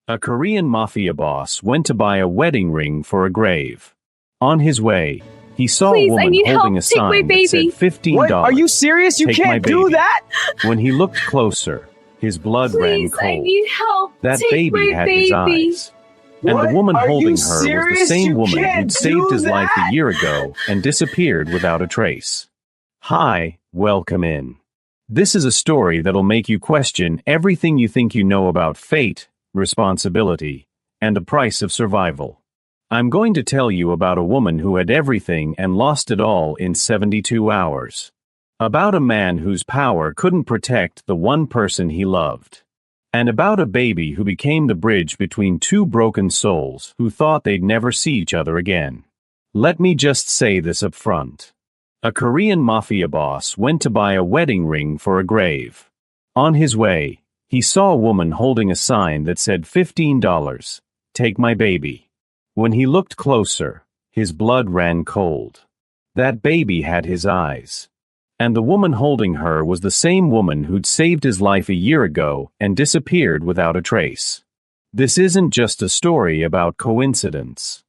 A Korean mafia boss went to buy a wedding ring for a grave. On his way, he saw a Please, I woman need holding help. a Take my sign that baby. said $15. What? Are you serious? You Take my can't do baby. that? When he looked closer, his blood ran Please, I cold. need help. That Take baby my had baby. his eyes. And What? the woman Are holding you her was the serious? same You woman can't who'd saved do his life that. a year ago and disappeared without a trace. Hi, welcome in. This is a story that'll make you question everything you think you know about fate, responsibility, and the price of survival. I'm going to tell you about a woman who had everything and lost it all in 72 hours. About a man whose power couldn't protect the one person he loved. And about a baby who became the bridge between two broken souls who thought they'd never see each other again. Let me just say this up front. A Korean mafia boss went to buy a wedding ring for a grave. On his way, he saw a woman holding a sign that said $15, take my baby. When he looked closer, his blood ran cold. That baby had his eyes. And the woman holding her was the same woman who'd saved his life a year ago and disappeared without a trace. This isn't just a story about coincidence.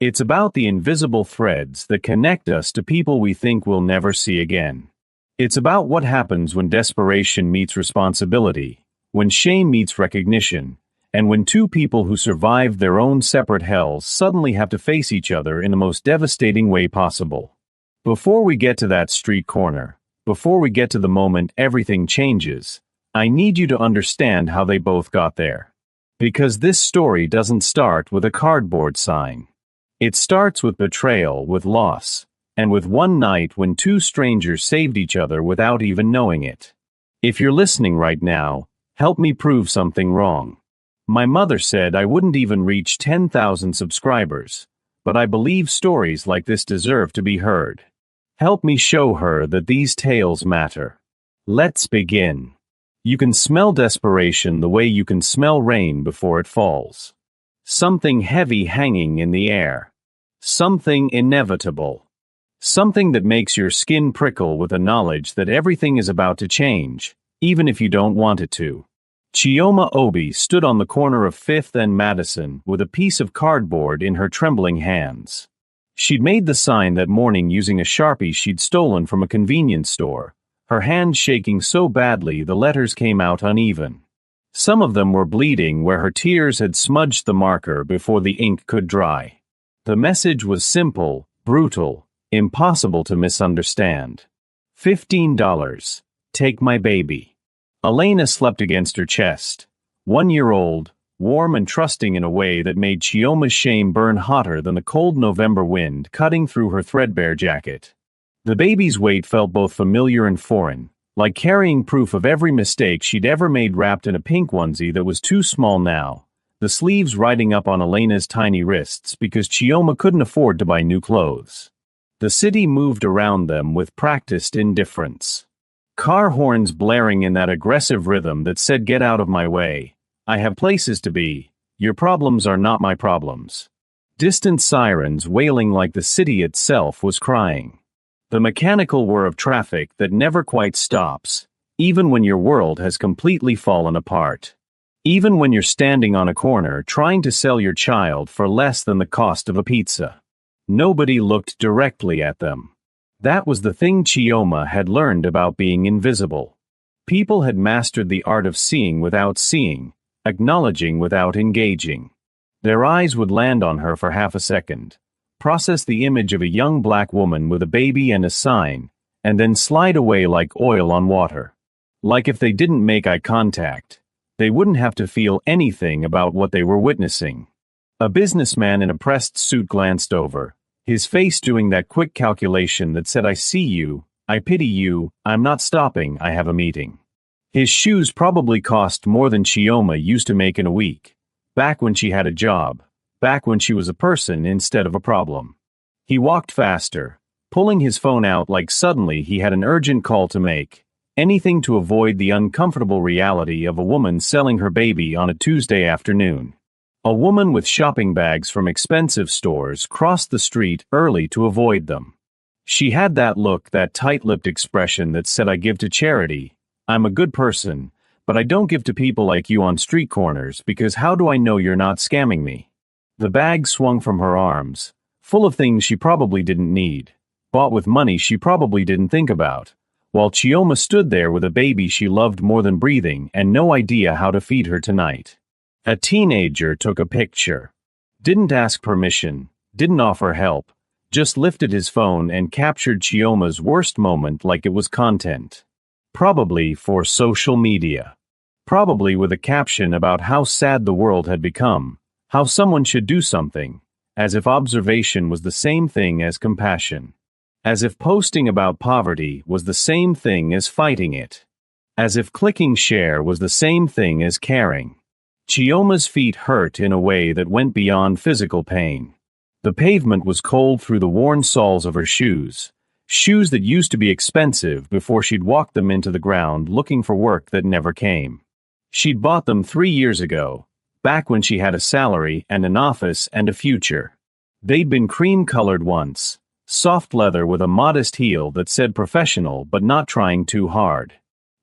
It's about the invisible threads that connect us to people we think we'll never see again. It's about what happens when desperation meets responsibility, when shame meets recognition, and when two people who survived their own separate hells suddenly have to face each other in the most devastating way possible. Before we get to that street corner, before we get to the moment everything changes, I need you to understand how they both got there. Because this story doesn't start with a cardboard sign. It starts with betrayal, with loss, and with one night when two strangers saved each other without even knowing it. If you're listening right now, help me prove something wrong. My mother said I wouldn't even reach 10,000 subscribers, but I believe stories like this deserve to be heard. Help me show her that these tales matter. Let's begin. You can smell desperation the way you can smell rain before it falls. Something heavy hanging in the air. Something inevitable. Something that makes your skin prickle with the knowledge that everything is about to change, even if you don't want it to. Chioma Obi stood on the corner of 5th and Madison with a piece of cardboard in her trembling hands. She'd made the sign that morning using a Sharpie she'd stolen from a convenience store, her hand shaking so badly the letters came out uneven. Some of them were bleeding where her tears had smudged the marker before the ink could dry. The message was simple, brutal, impossible to misunderstand. $15. Take my baby. Elena slept against her chest. 1 year old, warm and trusting in a way that made Chioma's shame burn hotter than the cold November wind cutting through her threadbare jacket. The baby's weight felt both familiar and foreign, like carrying proof of every mistake she'd ever made wrapped in a pink onesie that was too small now, the sleeves riding up on Elena's tiny wrists because Chioma couldn't afford to buy new clothes. The city moved around them with practiced indifference. Car horns blaring in that aggressive rhythm that said, "Get out of my way. I have places to be. Your problems are not my problems." Distant sirens wailing like the city itself was crying. The mechanical whir of traffic that never quite stops, even when your world has completely fallen apart. Even when you're standing on a corner trying to sell your child for less than the cost of a pizza. Nobody looked directly at them. That was the thing Chioma had learned about being invisible. People had mastered the art of seeing without seeing, acknowledging without engaging. Their eyes would land on her for half a second, process the image of a young black woman with a baby and a sign, and then slide away like oil on water. Like if they didn't make eye contact, they wouldn't have to feel anything about what they were witnessing. A businessman in a pressed suit glanced over, his face doing that quick calculation that said, "I see you, I pity you, I'm not stopping, I have a meeting." His shoes probably cost more than Chioma used to make in a week, back when she had a job, back when she was a person instead of a problem. He walked faster, pulling his phone out like suddenly he had an urgent call to make, anything to avoid the uncomfortable reality of a woman selling her baby on a Tuesday afternoon. A woman with shopping bags from expensive stores crossed the street early to avoid them. She had that look, that tight-lipped expression that said, "I give to charity, I'm a good person, But I don't give to people like you on street corners because how do I know you're not scamming me? The bag swung from her arms, full of things she probably didn't need, bought with money she probably didn't think about, while Chioma stood there with a baby she loved more than breathing and no idea how to feed her tonight. A teenager took a picture. Didn't ask permission, didn't offer help, just lifted his phone and captured Chioma's worst moment like it was content. Probably for social media. Probably with a caption about how sad the world had become, how someone should do something, as if observation was the same thing as compassion. As if posting about poverty was the same thing as fighting it. As if clicking share was the same thing as caring. Chioma's feet hurt in a way that went beyond physical pain. The pavement was cold through the worn soles of her shoes, shoes that used to be expensive before she'd walked them into the ground looking for work that never came. She'd bought them 3 years ago, back when she had a salary and an office and a future. They'd been cream-colored once, soft leather with a modest heel that said professional but not trying too hard.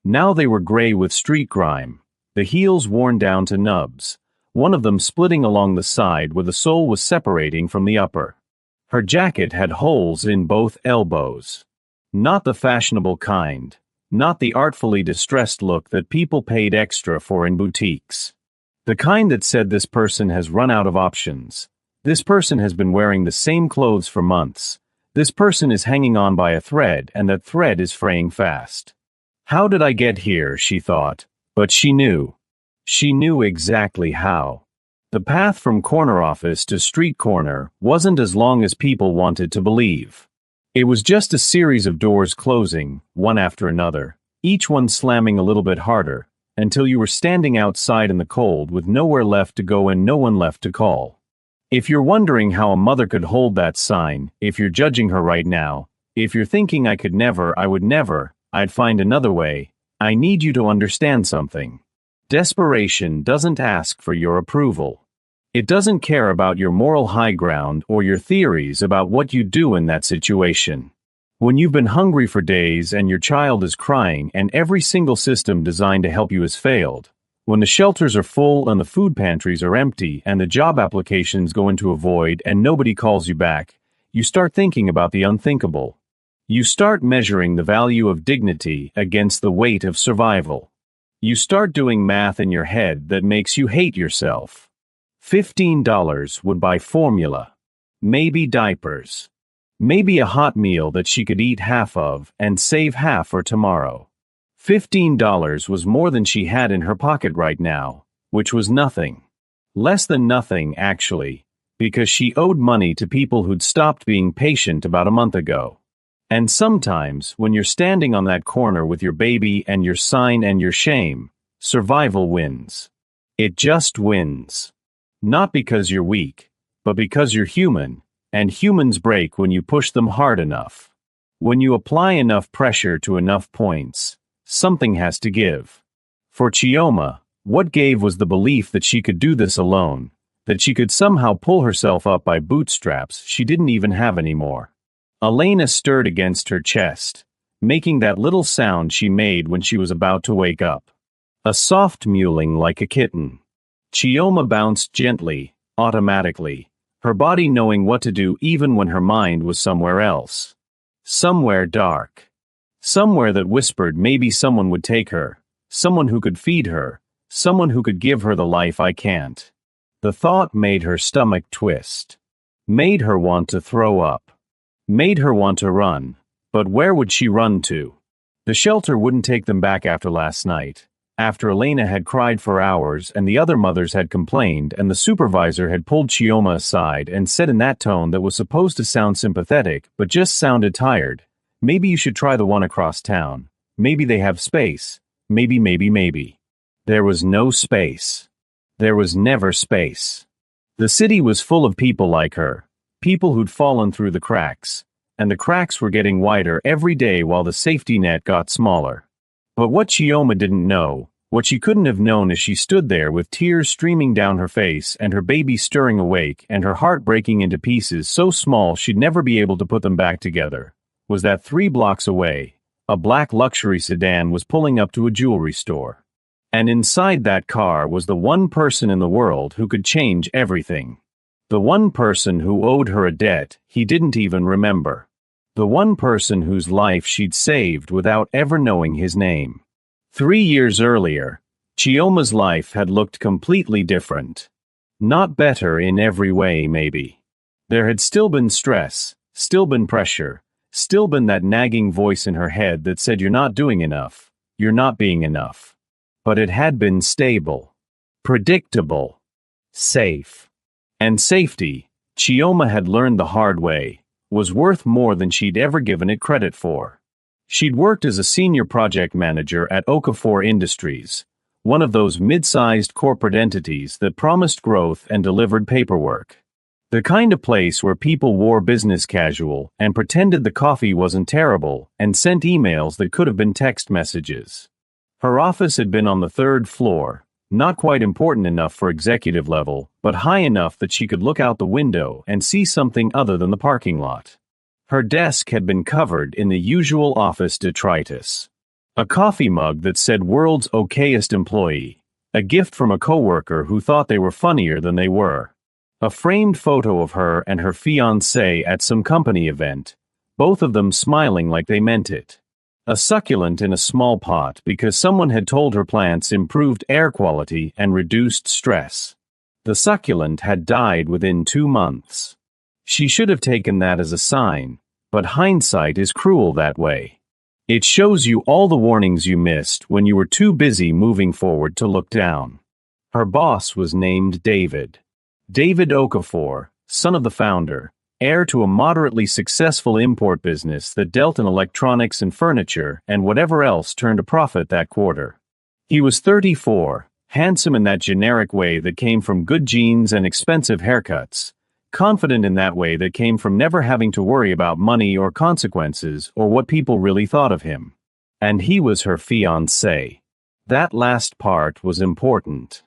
Now they were gray with street grime, the heels worn down to nubs, one of them splitting along the side where the sole was separating from the upper. Her jacket had holes in both elbows. Not the fashionable kind, not the artfully distressed look that people paid extra for in boutiques. The kind that said this person has run out of options. This person has been wearing the same clothes for months. This person is hanging on by a thread and that thread is fraying fast. How did I get here, she thought, but she knew. She knew exactly how. The path from corner office to street corner wasn't as long as people wanted to believe. It was just a series of doors closing, one after another, each one slamming a little bit harder, until you were standing outside in the cold with nowhere left to go and no one left to call. If you're wondering how a mother could hold that sign, if you're judging her right now, if you're thinking I could never, I would never, I'd find another way, I need you to understand something. Desperation doesn't ask for your approval. It doesn't care about your moral high ground or your theories about what you do in that situation. When you've been hungry for days and your child is crying and every single system designed to help you has failed, when the shelters are full and the food pantries are empty and the job applications go into a void and nobody calls you back, you start thinking about the unthinkable. You start measuring the value of dignity against the weight of survival. You start doing math in your head that makes you hate yourself. $15 would buy formula, maybe diapers, maybe a hot meal that she could eat half of and save half for tomorrow. $15 was more than she had in her pocket right now, which was nothing. Less than nothing, actually, because she owed money to people who'd stopped being patient about a month ago. And sometimes, when you're standing on that corner with your baby and your sign and your shame, survival wins. It just wins. Not because you're weak, but because you're human, and humans break when you push them hard enough. When you apply enough pressure to enough points, something has to give. For Chioma, what gave was the belief that she could do this alone, that she could somehow pull herself up by bootstraps she didn't even have anymore. Elena stirred against her chest, making that little sound she made when she was about to wake up. A soft mewling like a kitten. Chioma bounced gently, automatically, her body knowing what to do even when her mind was somewhere else. Somewhere dark. Somewhere that whispered maybe someone would take her, someone who could feed her, someone who could give her the life I can't. The thought made her stomach twist. Made her want to throw up. Made her want to run, but where would she run to? The shelter wouldn't take them back after last night, after Elena had cried for hours and the other mothers had complained and the supervisor had pulled Chioma aside and said in that tone that was supposed to sound sympathetic but just sounded tired, maybe you should try the one across town, maybe they have space, maybe. There was no space. There was never space. The city was full of people like her. People who'd fallen through the cracks, and the cracks were getting wider every day while the safety net got smaller. But what Chioma didn't know, what she couldn't have known as she stood there with tears streaming down her face and her baby stirring awake and her heart breaking into pieces so small she'd never be able to put them back together, was that 3 blocks away, a black luxury sedan was pulling up to a jewelry store. And inside that car was the one person in the world who could change everything. The one person who owed her a debt he didn't even remember. The one person whose life she'd saved without ever knowing his name. 3 years earlier, Chioma's life had looked completely different. Not better in every way, maybe. There had still been stress, still been pressure, still been that nagging voice in her head that said you're not doing enough, you're not being enough. But it had been stable, predictable, safe. And safety, Chioma had learned the hard way, was worth more than she'd ever given it credit for. She'd worked as a senior project manager at Okafor Industries, one of those mid-sized corporate entities that promised growth and delivered paperwork. The kind of place where people wore business casual and pretended the coffee wasn't terrible and sent emails that could have been text messages. Her office had been on the 3rd floor, not quite important enough for executive level, but high enough that she could look out the window and see something other than the parking lot. Her desk had been covered in the usual office detritus. A coffee mug that said "World's Okayest Employee," a gift from a coworker who thought they were funnier than they were. A framed photo of her and her fiancé at some company event, both of them smiling like they meant it. A succulent in a small pot because someone had told her plants improved air quality and reduced stress. The succulent had died within 2 months. She should have taken that as a sign, but hindsight is cruel that way. It shows you all the warnings you missed when you were too busy moving forward to look down. Her boss was named David. David Okafor, son of the founder, heir to a moderately successful import business that dealt in electronics and furniture and whatever else turned a profit that quarter. He was 34, handsome in that generic way that came from good genes and expensive haircuts, confident in that way that came from never having to worry about money or consequences or what people really thought of him. And he was her fiancé. That last part was important.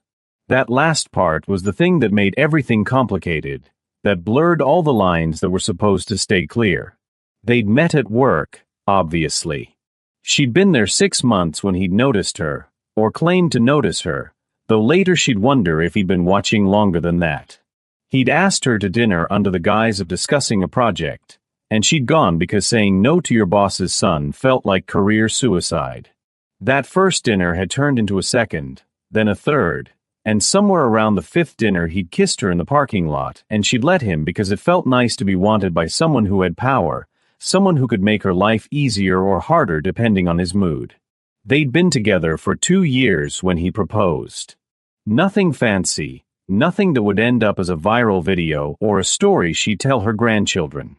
That last part was the thing that made everything complicated, that blurred all the lines that were supposed to stay clear. They'd met at work, obviously. She'd been there 6 months when he'd noticed her, or claimed to notice her, though later she'd wonder if he'd been watching longer than that. He'd asked her to dinner under the guise of discussing a project, and she'd gone because saying no to your boss's son felt like career suicide. That first dinner had turned into a second, then a third, and somewhere around the 5th dinner he'd kissed her in the parking lot, and she'd let him because it felt nice to be wanted by someone who had power, someone who could make her life easier or harder depending on his mood. They'd been together for 2 years when he proposed. Nothing fancy, nothing that would end up as a viral video or a story she'd tell her grandchildren.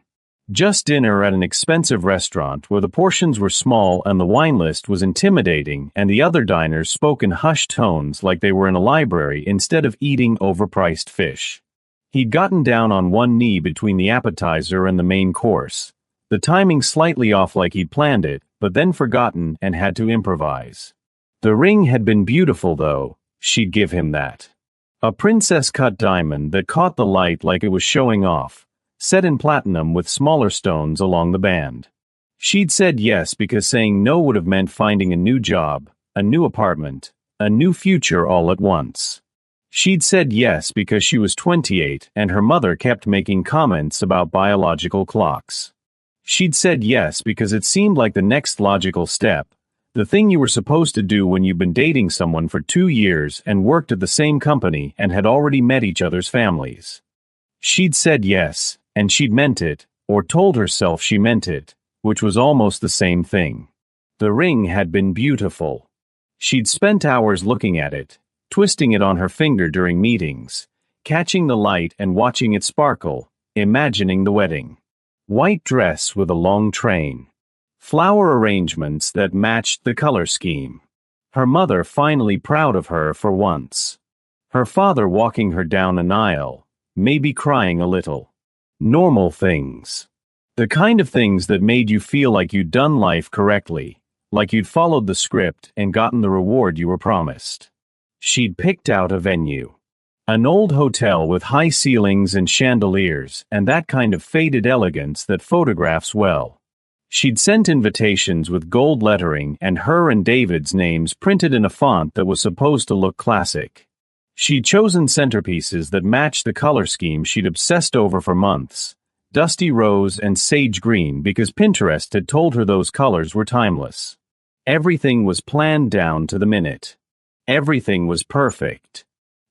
Just dinner at an expensive restaurant where the portions were small and the wine list was intimidating and the other diners spoke in hushed tones like they were in a library instead of eating overpriced fish. He'd gotten down on one knee between the appetizer and the main course, the timing slightly off like he'd planned it, but then forgotten and had to improvise. The ring had been beautiful though, she'd give him that. A princess-cut diamond that caught the light like it was showing off, set in platinum with smaller stones along the band. She'd said yes because saying no would have meant finding a new job, a new apartment, a new future all at once. She'd said yes because she was 28 and her mother kept making comments about biological clocks. She'd said yes because it seemed like the next logical step, the thing you were supposed to do when you've been dating someone for 2 years and worked at the same company and had already met each other's families. She'd said yes, and she'd meant it, or told herself she meant it, which was almost the same thing. The ring had been beautiful. She'd spent hours looking at it, twisting it on her finger during meetings, catching the light and watching it sparkle, imagining the wedding. White dress with a long train. Flower arrangements that matched the color scheme. Her mother finally proud of her for once. Her father walking her down an aisle, maybe crying a little. Normal things. The kind of things that made you feel like you'd done life correctly, like you'd followed the script and gotten the reward you were promised. She'd picked out a venue. An old hotel with high ceilings and chandeliers and that kind of faded elegance that photographs well. She'd sent invitations with gold lettering and her and David's names printed in a font that was supposed to look classic. She'd chosen centerpieces that matched the color scheme she'd obsessed over for months, dusty rose and sage green, because Pinterest had told her those colors were timeless. Everything was planned down to the minute. Everything was perfect.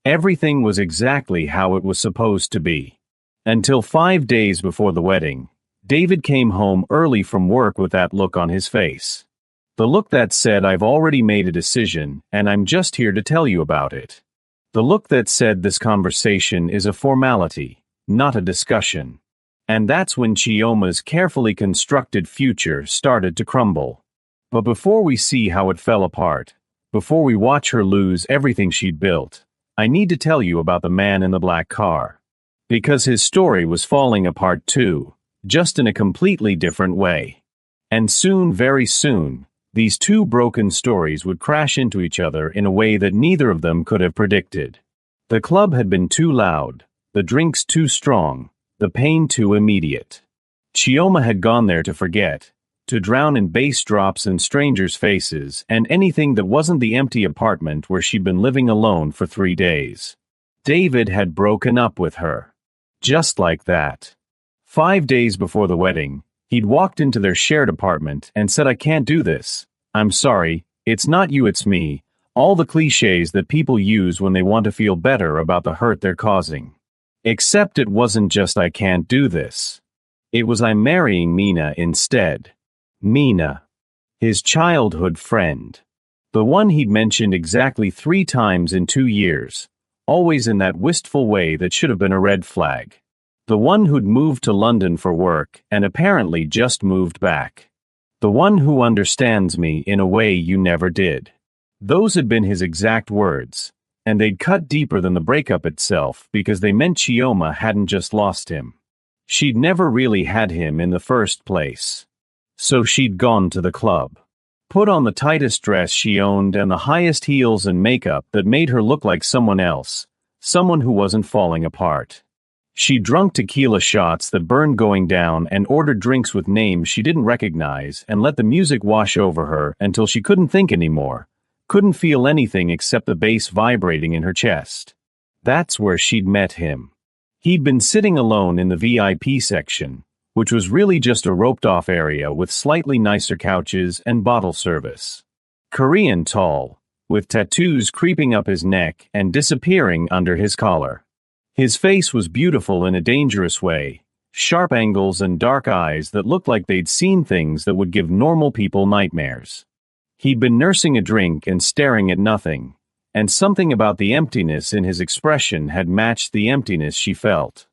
Everything was exactly how it was supposed to be. Until 5 days before the wedding, David came home early from work with that look on his face. The look that said, "I've already made a decision, and I'm just here to tell you about it." The look that said, "This conversation is a formality, not a discussion." And that's when Chioma's carefully constructed future started to crumble. But before we see how it fell apart, before we watch her lose everything she'd built, I need to tell you about the man in the black car. Because his story was falling apart too, just in a completely different way. And soon, very soon, these two broken stories would crash into each other in a way that neither of them could have predicted. The club had been too loud, the drinks too strong, the pain too immediate. Chioma had gone there to forget, to drown in bass drops and strangers' faces and anything that wasn't the empty apartment where she'd been living alone for 3 days. David had broken up with her. Just like that. 5 days before the wedding, he'd walked into their shared apartment and said, "I can't do this. I'm sorry, it's not you, it's me." All the cliches that people use when they want to feel better about the hurt they're causing. Except it wasn't just "I can't do this." It was "I'm marrying Mina instead." Mina. His childhood friend. The one he'd mentioned exactly 3 times in 2 years, always in that wistful way that should have been a red flag. The one who'd moved to London for work and apparently just moved back. The one who understands me in a way you never did. Those had been his exact words, and they'd cut deeper than the breakup itself because they meant Chioma hadn't just lost him. She'd never really had him in the first place. So she'd gone to the club. Put on the tightest dress she owned and the highest heels and makeup that made her look like someone else, someone who wasn't falling apart. She drunk tequila shots that burned going down and ordered drinks with names she didn't recognize and let the music wash over her until she couldn't think anymore, couldn't feel anything except the bass vibrating in her chest. That's where she'd met him. He'd been sitting alone in the VIP section, which was really just a roped-off area with slightly nicer couches and bottle service. Korean tall, with tattoos creeping up his neck and disappearing under his collar. His face was beautiful in a dangerous way, sharp angles and dark eyes that looked like they'd seen things that would give normal people nightmares. He'd been nursing a drink and staring at nothing, and something about the emptiness in his expression had matched the emptiness she felt.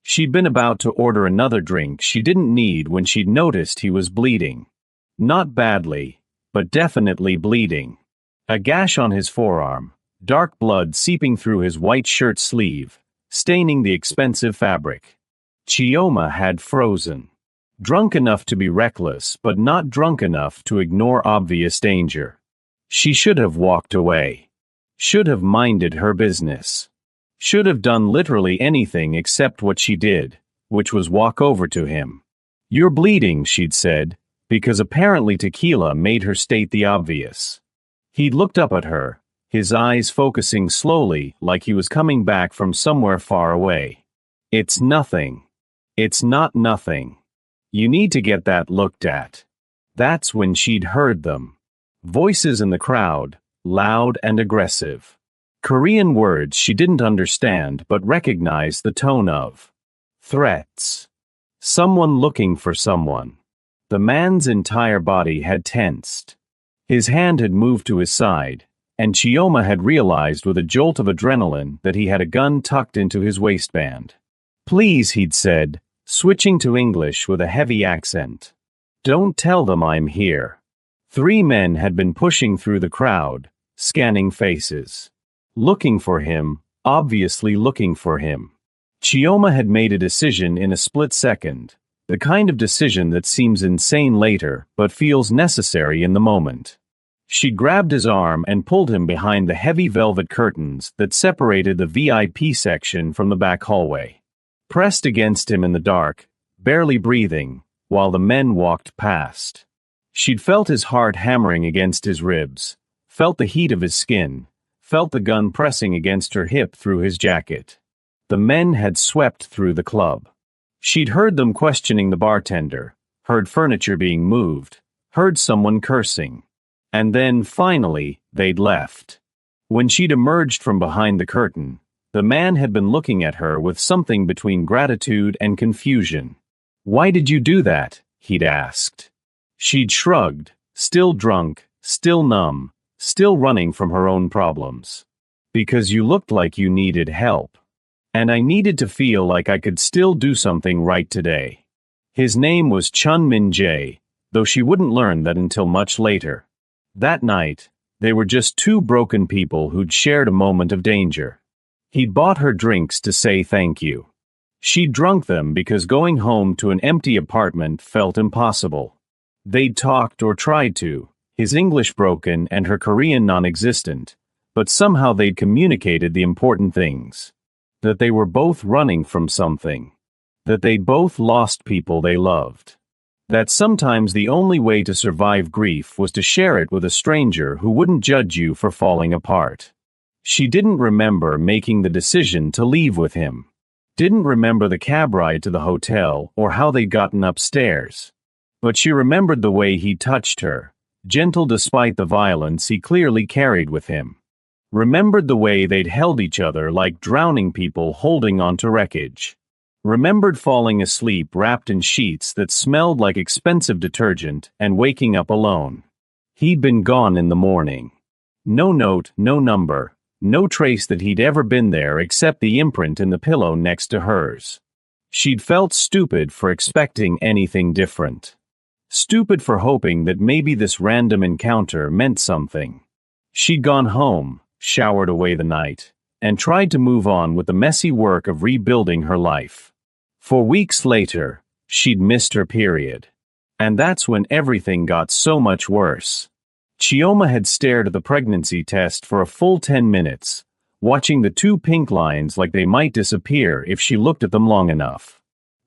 She'd been about to order another drink she didn't need when she'd noticed he was bleeding. Not badly, but definitely bleeding. A gash on his forearm, dark blood seeping through his white shirt sleeve, staining the expensive fabric. Chioma had frozen. Drunk enough to be reckless, but not drunk enough to ignore obvious danger. She should have walked away. Should have minded her business. Should have done literally anything except what she did, which was walk over to him. "You're bleeding," she'd said, because apparently tequila made her state the obvious. He'd looked up at her, his eyes focusing slowly like he was coming back from somewhere far away. "It's nothing. It's not nothing. You need to get that looked at." That's when she'd heard them. Voices in the crowd, loud and aggressive. Korean words she didn't understand but recognized the tone of. Threats. Someone looking for someone. The man's entire body had tensed. His hand had moved to his side, and Chioma had realized with a jolt of adrenaline that he had a gun tucked into his waistband. "Please," he'd said, switching to English with a heavy accent. "Don't tell them I'm here." 3 men had been pushing through the crowd, scanning faces. Looking for him, obviously looking for him. Chioma had made a decision in a split second, the kind of decision that seems insane later but feels necessary in the moment. She grabbed his arm and pulled him behind the heavy velvet curtains that separated the VIP section from the back hallway. Pressed against him in the dark, barely breathing, while the men walked past. She'd felt his heart hammering against his ribs, felt the heat of his skin, felt the gun pressing against her hip through his jacket. The men had swept through the club. She'd heard them questioning the bartender, heard furniture being moved, heard someone cursing. And then, finally, they'd left. When she'd emerged from behind the curtain, the man had been looking at her with something between gratitude and confusion. "Why did you do that?" he'd asked. She'd shrugged, still drunk, still numb, still running from her own problems. "Because you looked like you needed help. And I needed to feel like I could still do something right today." His name was Chun Min Jae, though she wouldn't learn that until much later. That night, they were just two broken people who'd shared a moment of danger. He'd bought her drinks to say thank you. She'd drunk them because going home to an empty apartment felt impossible. They'd talked or tried to, his English broken and her Korean non-existent, but somehow they'd communicated the important things. That they were both running from something. That they'd both lost people they loved. That sometimes the only way to survive grief was to share it with a stranger who wouldn't judge you for falling apart. She didn't remember making the decision to leave with him. Didn't remember the cab ride to the hotel or how they'd gotten upstairs. But she remembered the way he touched her, gentle despite the violence he clearly carried with him. Remembered the way they'd held each other like drowning people holding onto wreckage. Remembered falling asleep wrapped in sheets that smelled like expensive detergent and waking up alone. He'd been gone in the morning. No note, no number, no trace that he'd ever been there except the imprint in the pillow next to hers. She'd felt stupid for expecting anything different. Stupid for hoping that maybe this random encounter meant something. She'd gone home, showered away the night, and tried to move on with the messy work of rebuilding her life. For weeks later, she'd missed her period. And that's when everything got so much worse. Chioma had stared at the pregnancy test for a full 10 minutes, watching the two pink lines like they might disappear if she looked at them long enough.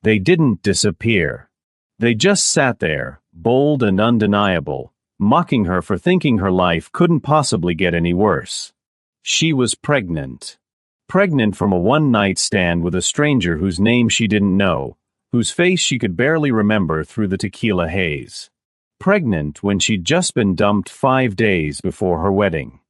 They didn't disappear. They just sat there, bold and undeniable, mocking her for thinking her life couldn't possibly get any worse. She was pregnant. Pregnant from a one-night stand with a stranger whose name she didn't know, whose face she could barely remember through the tequila haze. Pregnant when she'd just been dumped 5 days before her wedding.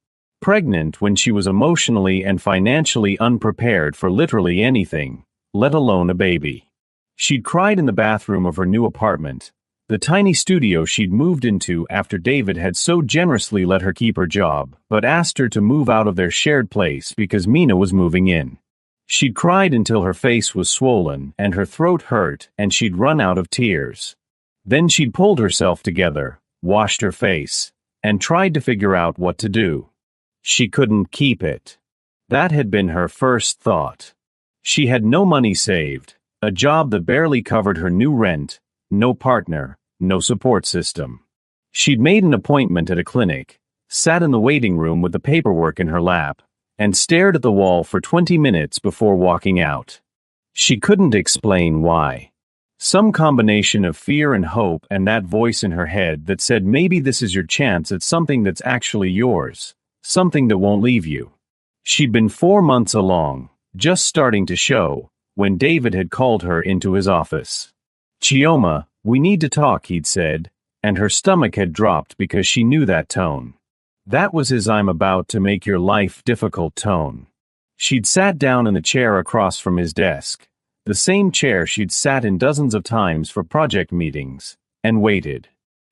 Pregnant when she was emotionally and financially unprepared for literally anything, let alone a baby. She'd cried in the bathroom of her new apartment, the tiny studio she'd moved into after David had so generously let her keep her job, but asked her to move out of their shared place because Mina was moving in. She'd cried until her face was swollen and her throat hurt and she'd run out of tears. Then she'd pulled herself together, washed her face, and tried to figure out what to do. She couldn't keep it. That had been her first thought. She had no money saved, a job that barely covered her new rent, no partner, no support system. She'd made an appointment at a clinic, sat in the waiting room with the paperwork in her lap, and stared at the wall for 20 minutes before walking out. She couldn't explain why. Some combination of fear and hope and that voice in her head that said maybe this is your chance at something that's actually yours, something that won't leave you. She'd been 4 months along, just starting to show, when David had called her into his office. "Chioma, we need to talk," he'd said, and her stomach had dropped because she knew that tone. That was his "I'm about to make your life difficult" tone. She'd sat down in the chair across from his desk, the same chair she'd sat in dozens of times for project meetings, and waited.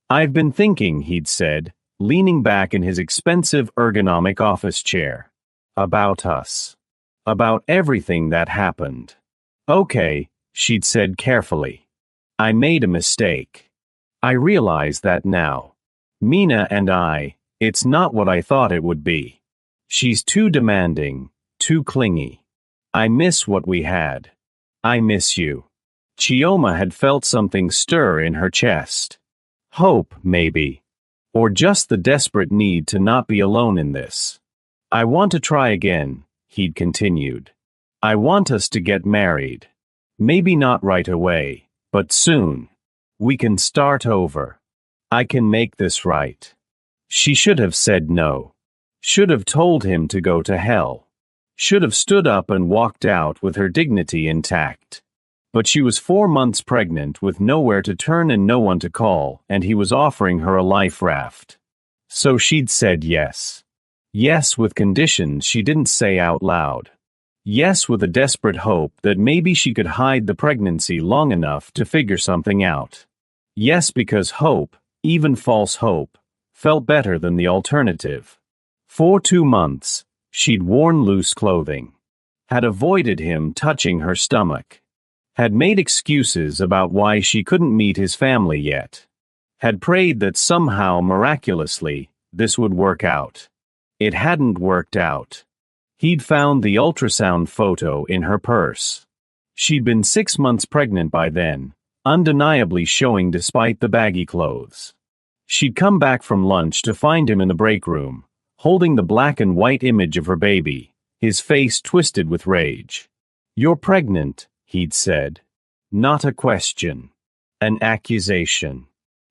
"I've been thinking," he'd said, leaning back in his expensive ergonomic office chair. "About us. About everything that happened." "Okay," she'd said carefully. "I made a mistake. I realize that now. Mina and it's not what I thought it would be. She's too demanding, too clingy. I miss what we had. I miss you." Chioma had felt something stir in her chest. Hope, maybe. Or just the desperate need to not be alone in this. "I want to try again," he'd continued. "I want us to get married. Maybe not right away, but soon. We can start over. I can make this right. She should have said no. Should have told him to go to hell. Should have stood up and walked out with her dignity intact. But she was 4 months pregnant with nowhere to turn and no one to call, and he was offering her a life raft. So she'd said yes. Yes, with conditions she didn't say out loud. Yes, with a desperate hope that maybe she could hide the pregnancy long enough to figure something out. Yes, because hope, even false hope, felt better than the alternative. For 2 months, she'd worn loose clothing, had avoided him touching her stomach, had made excuses about why she couldn't meet his family yet, had prayed that somehow, miraculously, this would work out. It hadn't worked out. He'd found the ultrasound photo in her purse. She'd been 6 months pregnant by then, undeniably showing despite the baggy clothes. She'd come back from lunch to find him in the break room, holding the black and white image of her baby, his face twisted with rage. "You're pregnant," he'd said. Not a question. An accusation.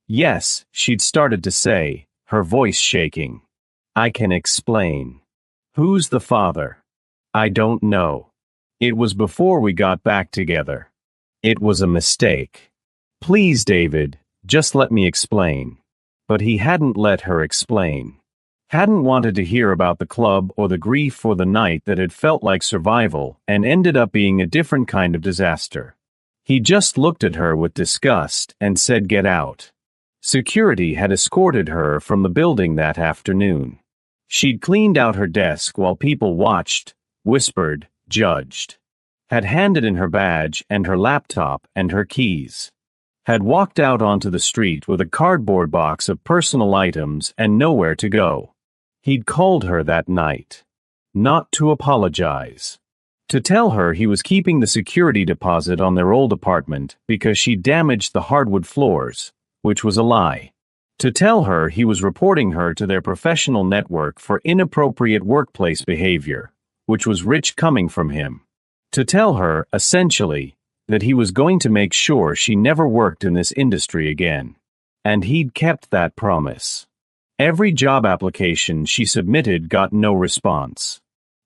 "Yes," she'd started to say, her voice shaking. "I can explain." "Who's the father?" "I don't know. It was before we got back together. It was a mistake. Please, David, just let me explain." But he hadn't let her explain. Hadn't wanted to hear about the club or the grief for the night that had felt like survival and ended up being a different kind of disaster. He just looked at her with disgust and said, "Get out." Security had escorted her from the building that afternoon. She'd cleaned out her desk while people watched, whispered, judged. Had handed in her badge and her laptop and her keys. Had walked out onto the street with a cardboard box of personal items and nowhere to go. He'd called her that night. Not to apologize. To tell her he was keeping the security deposit on their old apartment because she damaged the hardwood floors, which was a lie. To tell her he was reporting her to their professional network for inappropriate workplace behavior, which was rich coming from him. To tell her, essentially, that he was going to make sure she never worked in this industry again. And he'd kept that promise. Every job application she submitted got no response.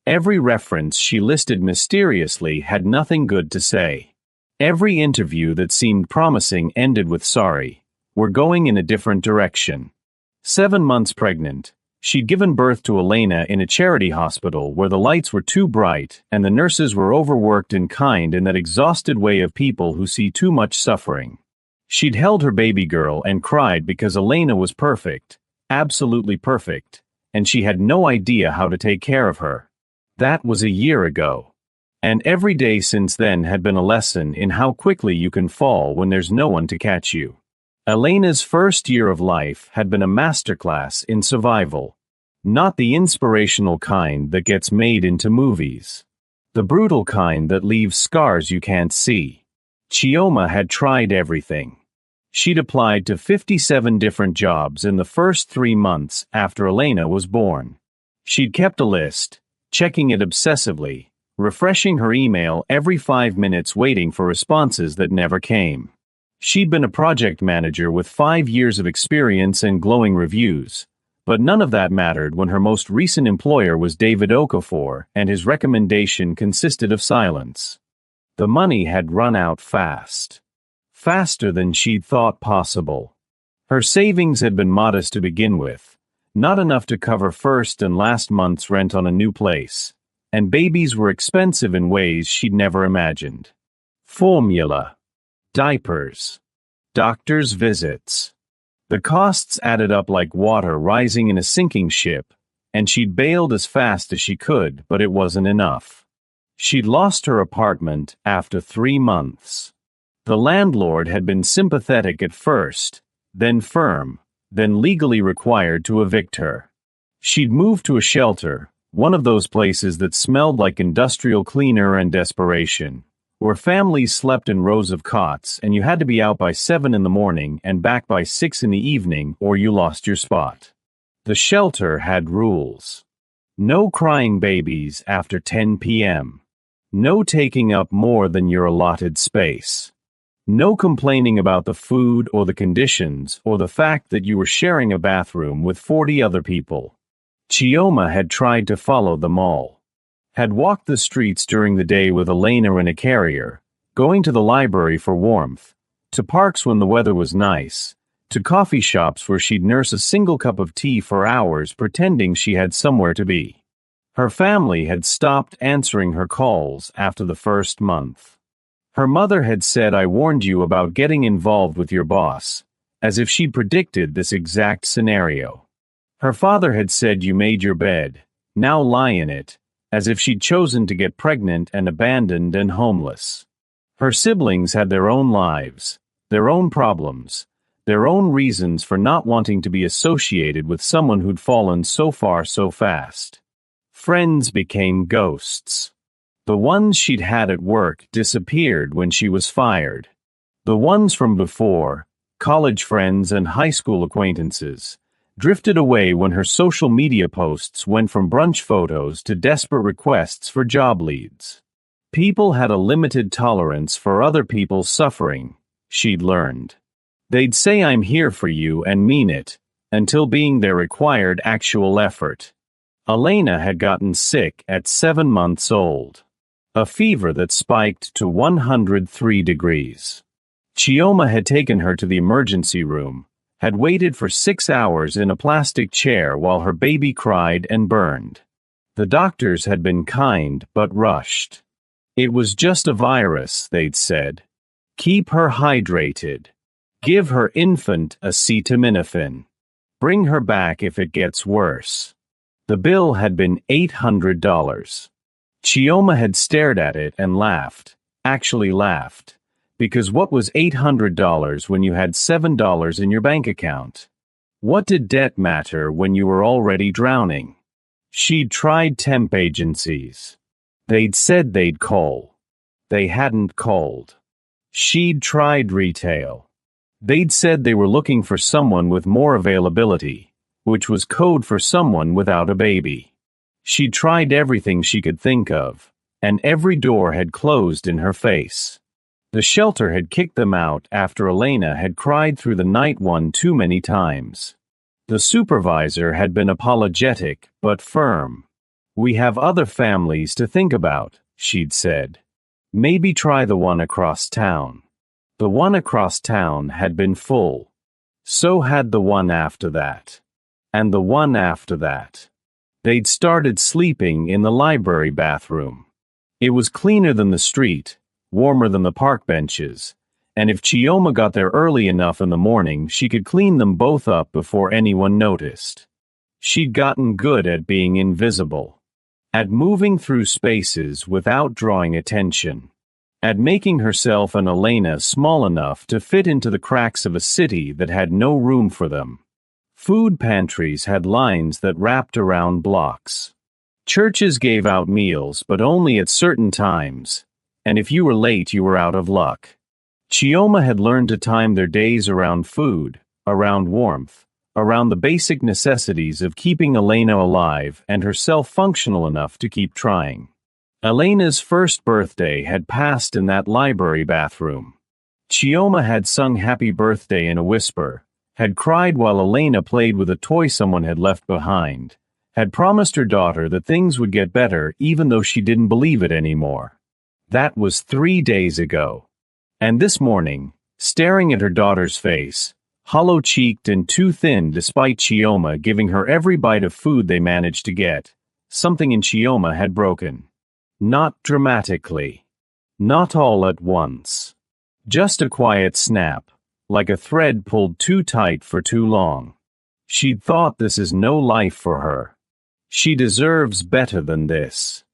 Every reference she listed mysteriously had nothing good to say. Every interview that seemed promising ended with "sorry. We're going in a different direction." 7 months pregnant, she'd given birth to Elena in a charity hospital where the lights were too bright and the nurses were overworked and kind in that exhausted way of people who see too much suffering. She'd held her baby girl and cried because Elena was perfect, absolutely perfect, and she had no idea how to take care of her. That was a year ago. And every day since then had been a lesson in how quickly you can fall when there's no one to catch you. Elena's first year of life had been a masterclass in survival. Not the inspirational kind that gets made into movies. The brutal kind that leaves scars you can't see. Chioma had tried everything. She'd applied to 57 different jobs in the first 3 months after Elena was born. She'd kept a list, checking it obsessively, refreshing her email every 5 minutes waiting for responses that never came. She'd been a project manager with 5 years of experience and glowing reviews, but none of that mattered when her most recent employer was David Okafor and his recommendation consisted of silence. The money had run out fast. Faster than she'd thought possible. Her savings had been modest to begin with, not enough to cover first and last month's rent on a new place, and babies were expensive in ways she'd never imagined. Formula. Diapers. Doctor's visits. The costs added up like water rising in a sinking ship, and she'd bailed as fast as she could, but it wasn't enough. She'd lost her apartment after 3 months. The landlord had been sympathetic at first, then firm, then legally required to evict her. She'd moved to a shelter, one of those places that smelled like industrial cleaner and desperation, where families slept in rows of cots and you had to be out by 7 in the morning and back by 6 in the evening or you lost your spot. The shelter had rules. No crying babies after 10 p.m. No taking up more than your allotted space. No complaining about the food or the conditions or the fact that you were sharing a bathroom with 40 other people. Chioma had tried to follow them all. Had walked the streets during the day with Elena in a carrier, going to the library for warmth, to parks when the weather was nice, to coffee shops where she'd nurse a single cup of tea for hours pretending she had somewhere to be. Her family had stopped answering her calls after the first month. Her mother had said, "I warned you about getting involved with your boss," as if she'd predicted this exact scenario. Her father had said, "You made your bed, now lie in it," as if she'd chosen to get pregnant and abandoned and homeless. Her siblings had their own lives, their own problems, their own reasons for not wanting to be associated with someone who'd fallen so far so fast. Friends became ghosts. The ones she'd had at work disappeared when she was fired. The ones from before, college friends and high school acquaintances, drifted away when her social media posts went from brunch photos to desperate requests for job leads. People had a limited tolerance for other people's suffering, she'd learned. They'd say, "I'm here for you," and mean it, until being there required actual effort. Elena had gotten sick at 7 months old. A fever that spiked to 103 degrees. Chioma had taken her to the emergency room, had waited for 6 hours in a plastic chair while her baby cried and burned. The doctors had been kind but rushed. It was just a virus, they'd said. Keep her hydrated. Give her infant acetaminophen. Bring her back if it gets worse. The bill had been $800. Chioma had stared at it and laughed, actually laughed, because what was $800 when you had $7 in your bank account? What did debt matter when you were already drowning? She'd tried temp agencies. They'd said they'd call. They hadn't called. She'd tried retail. They'd said they were looking for someone with more availability, which was code for someone without a baby. She'd tried everything she could think of, and every door had closed in her face. The shelter had kicked them out after Elena had cried through the night one too many times. The supervisor had been apologetic but firm. "We have other families to think about," she'd said. "Maybe try the one across town." The one across town had been full. So had the one after that. And the one after that. They'd started sleeping in the library bathroom. It was cleaner than the street, warmer than the park benches, and if Chioma got there early enough in the morning, she could clean them both up before anyone noticed. She'd gotten good at being invisible, at moving through spaces without drawing attention, at making herself and Elena small enough to fit into the cracks of a city that had no room for them. Food pantries had lines that wrapped around blocks. Churches gave out meals, but only at certain times, and if you were late, you were out of luck. Chioma had learned to time their days around food, around warmth, around the basic necessities of keeping Elena alive and herself functional enough to keep trying. Elena's first birthday had passed in that library bathroom. Chioma had sung Happy Birthday in a whisper, had cried while Elena played with a toy someone had left behind, had promised her daughter that things would get better even though she didn't believe it anymore. That was 3 days ago. And this morning, staring at her daughter's face, hollow-cheeked and too thin despite Chioma giving her every bite of food they managed to get, something in Chioma had broken. Not dramatically. Not all at once. Just a quiet snap, like a thread pulled too tight for too long. She'd thought, this is no life for her. She deserves better than this.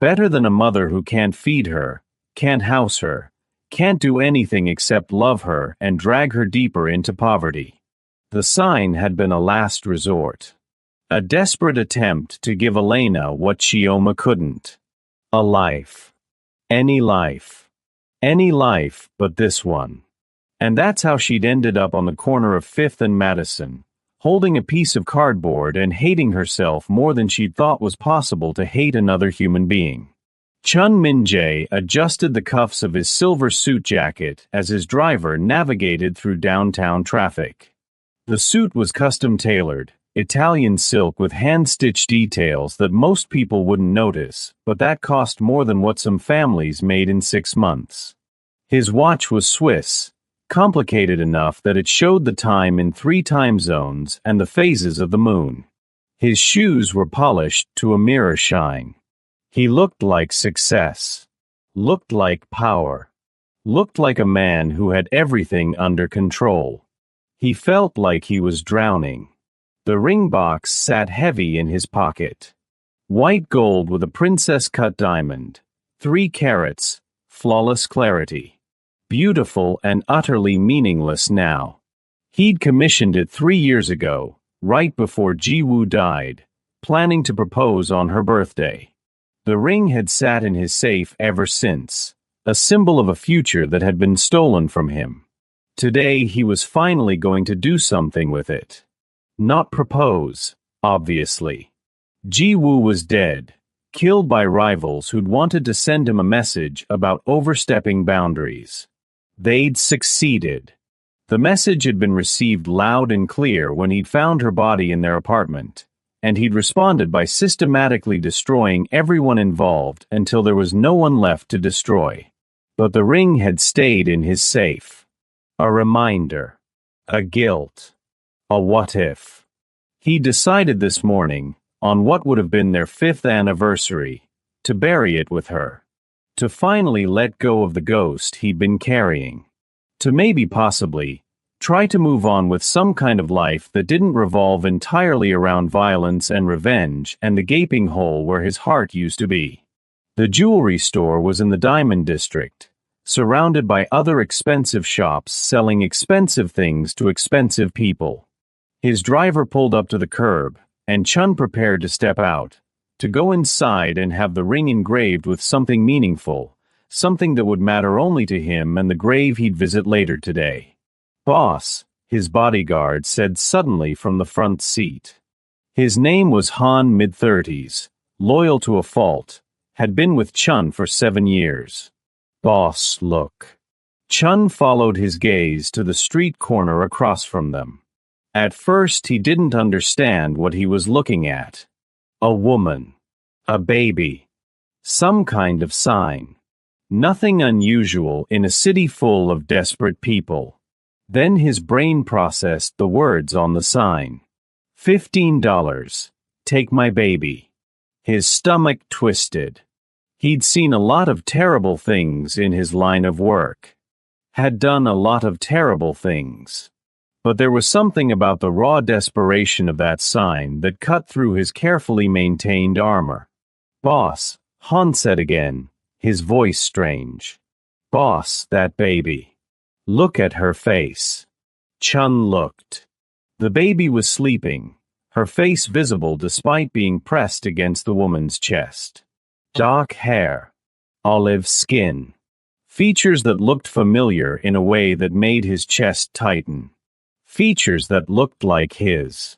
Better than a mother who can't feed her, can't house her, can't do anything except love her and drag her deeper into poverty. The sign had been a last resort. A desperate attempt to give Elena what Chioma couldn't. A life. Any life. Any life but this one. And that's how she'd ended up on the corner of 5th and Madison, holding a piece of cardboard and hating herself more than she'd thought was possible to hate another human being. Chun Min-jae adjusted the cuffs of his silver suit jacket as his driver navigated through downtown traffic. The suit was custom-tailored, Italian silk with hand-stitched details that most people wouldn't notice, but that cost more than what some families made in 6 months. His watch was Swiss, complicated enough that it showed the time in 3 time zones and the phases of the moon. His shoes were polished to a mirror shine. He looked like success, looked like power, looked like a man who had everything under control. He felt like he was drowning. The ring box sat heavy in his pocket. White gold with a princess-cut diamond, 3 carats, flawless clarity. Beautiful and utterly meaningless now. He'd commissioned it 3 years ago, right before Ji-woo died, planning to propose on her birthday. The ring had sat in his safe ever since, a symbol of a future that had been stolen from him. Today he was finally going to do something with it. Not propose, obviously. Ji-woo was dead, killed by rivals who'd wanted to send him a message about overstepping boundaries. They'd succeeded. The message had been received loud and clear when he'd found her body in their apartment, and he'd responded by systematically destroying everyone involved until there was no one left to destroy. But the ring had stayed in his safe. A reminder. A guilt. A what if. He decided this morning, on what would have been their 5th anniversary, to bury it with her. To finally let go of the ghost he'd been carrying. To maybe possibly try to move on with some kind of life that didn't revolve entirely around violence and revenge and the gaping hole where his heart used to be. The jewelry store was in the Diamond District, surrounded by other expensive shops selling expensive things to expensive people. His driver pulled up to the curb, and Chun prepared to step out, to go inside and have the ring engraved with something meaningful, something that would matter only to him and the grave he'd visit later today. "Boss," his bodyguard said suddenly from the front seat. His name was Han, mid-30s, loyal to a fault, had been with Chun for 7 years. "Boss, look." Chun followed his gaze to the street corner across from them. At first he didn't understand what he was looking at. A woman. A baby. Some kind of sign. Nothing unusual in a city full of desperate people. Then his brain processed the words on the sign. $15. Take my baby. His stomach twisted. He'd seen a lot of terrible things in his line of work. Had done a lot of terrible things. But there was something about the raw desperation of that sign that cut through his carefully maintained armor. "Boss," Han said again, his voice strange. "Boss, that baby. Look at her face." Chun looked. The baby was sleeping, her face visible despite being pressed against the woman's chest. Dark hair. Olive skin. Features that looked familiar in a way that made his chest tighten. Features that looked like his.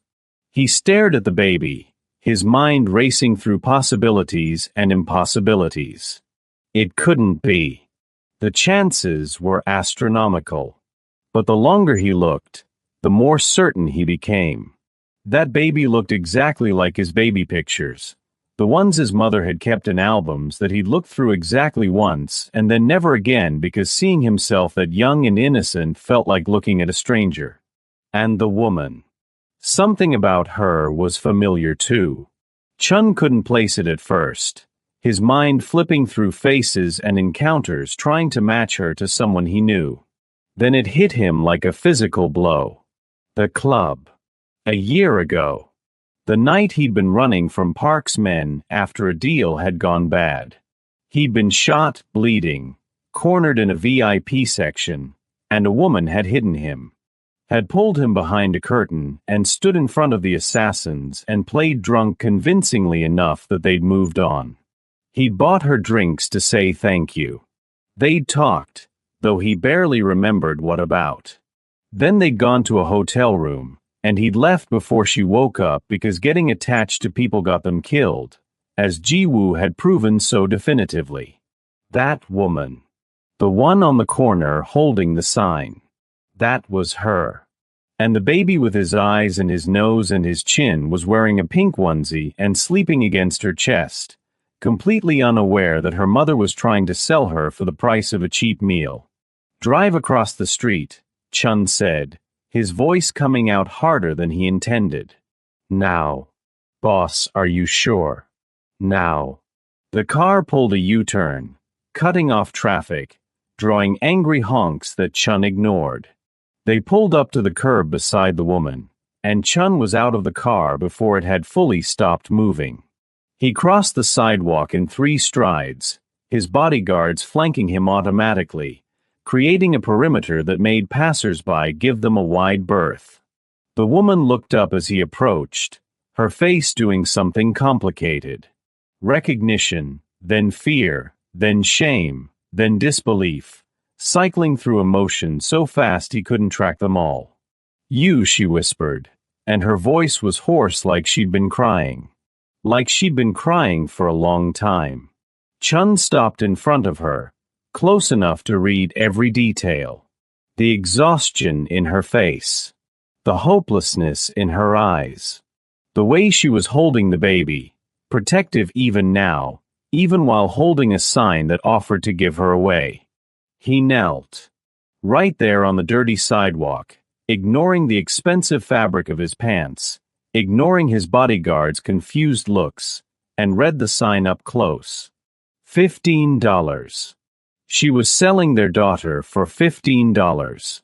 He stared at the baby, his mind racing through possibilities and impossibilities. It couldn't be. The chances were astronomical. But the longer he looked, the more certain he became. That baby looked exactly like his baby pictures, the ones his mother had kept in albums that he'd looked through exactly once and then never again because seeing himself that young and innocent felt like looking at a stranger. And the woman. Something about her was familiar too. Chun couldn't place it at first, his mind flipping through faces and encounters trying to match her to someone he knew. Then it hit him like a physical blow. The club. A year ago. The night he'd been running from Park's men after a deal had gone bad. He'd been shot, bleeding, cornered in a VIP section, and a woman had hidden him. Had pulled him behind a curtain and stood in front of the assassins and played drunk convincingly enough that they'd moved on. He'd bought her drinks to say thank you. They'd talked, though he barely remembered what about. Then they'd gone to a hotel room, and he'd left before she woke up because getting attached to people got them killed, as Jiwoo had proven so definitively. That woman. The one on the corner holding the sign. That was her. And the baby with his eyes and his nose and his chin was wearing a pink onesie and sleeping against her chest, completely unaware that her mother was trying to sell her for the price of a cheap meal. Drive across the street, Chun said, his voice coming out harder than he intended. Now. Boss, are you sure? Now. The car pulled a U-turn, cutting off traffic, drawing angry honks that Chun ignored. They pulled up to the curb beside the woman, and Chun was out of the car before it had fully stopped moving. He crossed the sidewalk in 3 strides, his bodyguards flanking him automatically, creating a perimeter that made passers-by give them a wide berth. The woman looked up as he approached, her face doing something complicated. Recognition, then fear, then shame, then disbelief, cycling through emotions so fast he couldn't track them all. You, she whispered, and her voice was hoarse like she'd been crying. Like she'd been crying for a long time. Chun stopped in front of her, close enough to read every detail. The exhaustion in her face. The hopelessness in her eyes. The way she was holding the baby, protective even now, even while holding a sign that offered to give her away. He knelt. Right there on the dirty sidewalk, ignoring the expensive fabric of his pants, ignoring his bodyguard's confused looks, and read the sign up close. $15. She was selling their daughter for $15.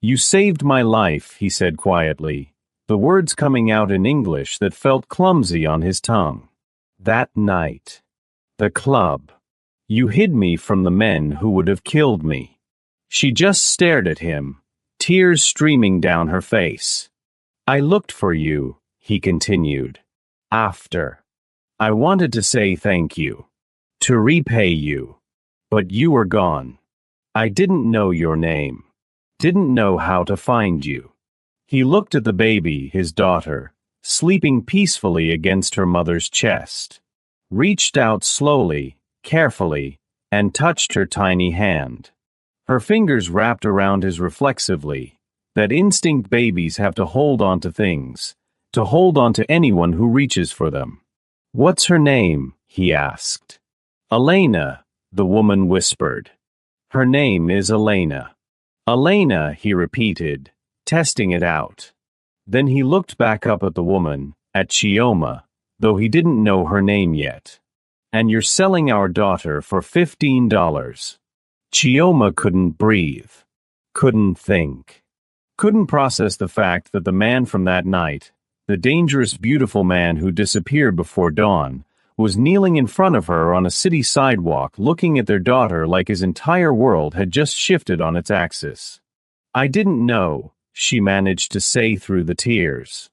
You saved my life, he said quietly, the words coming out in English that felt clumsy on his tongue. That night. The club. You hid me from the men who would have killed me. She just stared at him, tears streaming down her face. I looked for you, he continued. After. I wanted to say thank you. To repay you. But you were gone. I didn't know your name. Didn't know how to find you. He looked at the baby, his daughter, sleeping peacefully against her mother's chest. Reached out slowly, carefully, and touched her tiny hand. Her fingers wrapped around his reflexively, that instinct babies have to hold on to things, to hold on to anyone who reaches for them. What's her name? He asked. Elena, the woman whispered. Her name is Elena. Elena, he repeated, testing it out. Then he looked back up at the woman, at Chioma, though he didn't know her name yet. And you're selling our daughter for $15. Chioma couldn't breathe. Couldn't think. Couldn't process the fact that the man from that night, the dangerous, beautiful man who disappeared before dawn, was kneeling in front of her on a city sidewalk looking at their daughter like his entire world had just shifted on its axis. I didn't know, she managed to say through the tears.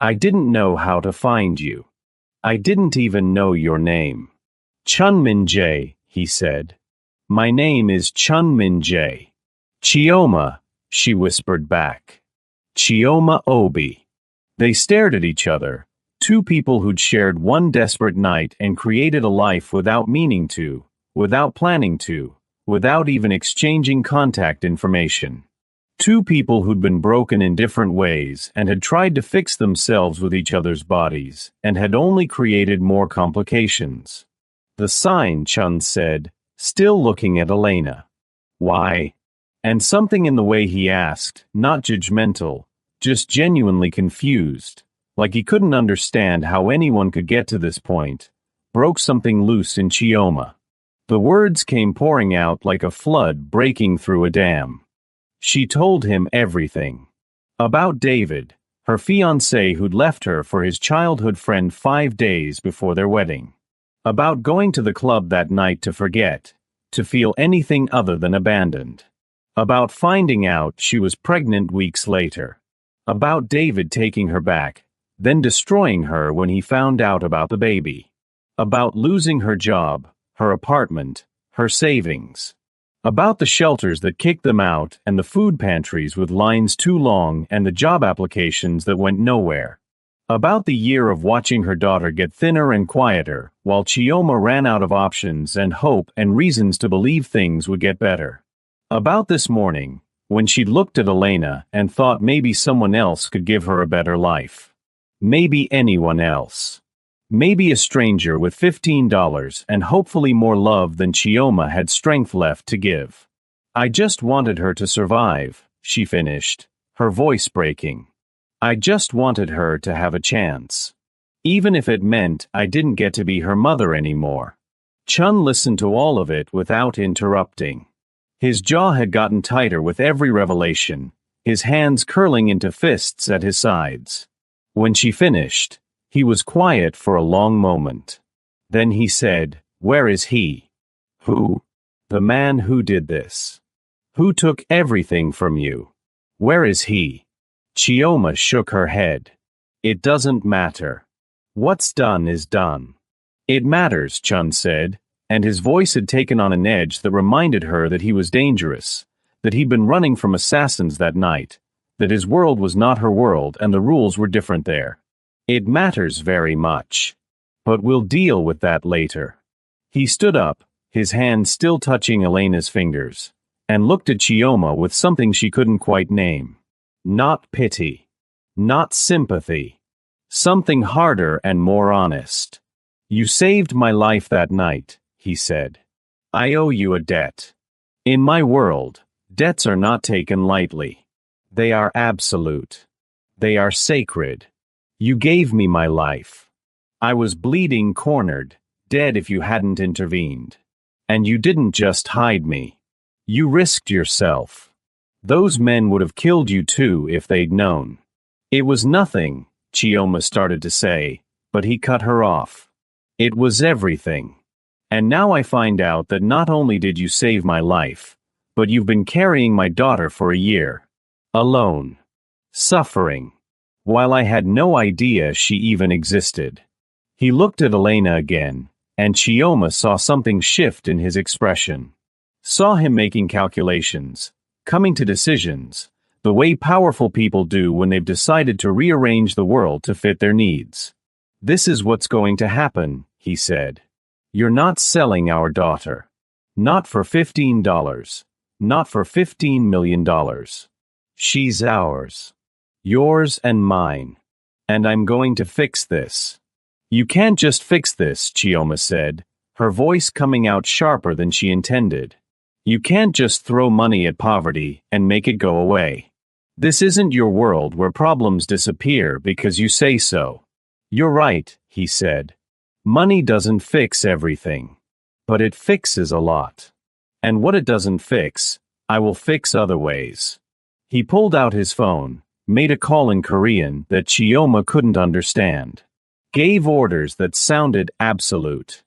I didn't know how to find you. I didn't even know your name. Chun Min-jae, he said. My name is Chun Min-jae. Chioma, she whispered back. Chioma Obi. They stared at each other, 2 people who'd shared one desperate night and created a life without meaning to, without planning to, without even exchanging contact information. 2 people who'd been broken in different ways and had tried to fix themselves with each other's bodies and had only created more complications. The sign, Chun said, still looking at Elena. Why? And something in the way he asked, not judgmental, just genuinely confused, like he couldn't understand how anyone could get to this point, broke something loose in Chioma. The words came pouring out like a flood breaking through a dam. She told him everything. About David, her fiancé who'd left her for his childhood friend 5 days before their wedding. About going to the club that night to forget, to feel anything other than abandoned. About finding out she was pregnant weeks later. About David taking her back, then destroying her when he found out about the baby. About losing her job, her apartment, her savings. About the shelters that kicked them out and the food pantries with lines too long and the job applications that went nowhere. About the year of watching her daughter get thinner and quieter, while Chioma ran out of options and hope and reasons to believe things would get better. About this morning, when she looked at Elena and thought maybe someone else could give her a better life. Maybe anyone else. Maybe a stranger with $15 and hopefully more love than Chioma had strength left to give. I just wanted her to survive, she finished, her voice breaking. I just wanted her to have a chance. Even if it meant I didn't get to be her mother anymore. Chun listened to all of it without interrupting. His jaw had gotten tighter with every revelation, his hands curling into fists at his sides. When she finished, he was quiet for a long moment. Then he said, "Where is he?" "Who?" "The man who did this. Who took everything from you. Where is he?" Chioma shook her head. "It doesn't matter. What's done is done." "It matters," Chun said, and his voice had taken on an edge that reminded her that he was dangerous, that he'd been running from assassins that night, that his world was not her world and the rules were different there. "It matters very much. But we'll deal with that later." He stood up, his hand still touching Elena's fingers, and looked at Chioma with something she couldn't quite name. Not pity. Not sympathy. Something harder and more honest. "You saved my life that night," he said. "I owe you a debt. In my world, debts are not taken lightly. They are absolute. They are sacred. You gave me my life. I was bleeding, cornered, dead if you hadn't intervened. And you didn't just hide me. You risked yourself. Those men would have killed you too if they'd known." "It was nothing," Chioma started to say, but he cut her off. "It was everything. And now I find out that not only did you save my life, but you've been carrying my daughter for a year. Alone. Suffering. While I had no idea she even existed." He looked at Elena again, and Chioma saw something shift in his expression. Saw him making calculations, coming to decisions, the way powerful people do when they've decided to rearrange the world to fit their needs. "This is what's going to happen," he said. "You're not selling our daughter. Not for $15. Not for $15 million. She's ours. Yours and mine. And I'm going to fix this." "You can't just fix this," Chioma said, her voice coming out sharper than she intended. "You can't just throw money at poverty and make it go away. This isn't your world where problems disappear because you say so." "You're right," he said. "Money doesn't fix everything. But it fixes a lot. And what it doesn't fix, I will fix other ways." He pulled out his phone, made a call in Korean that Chioma couldn't understand. Gave orders that sounded absolute.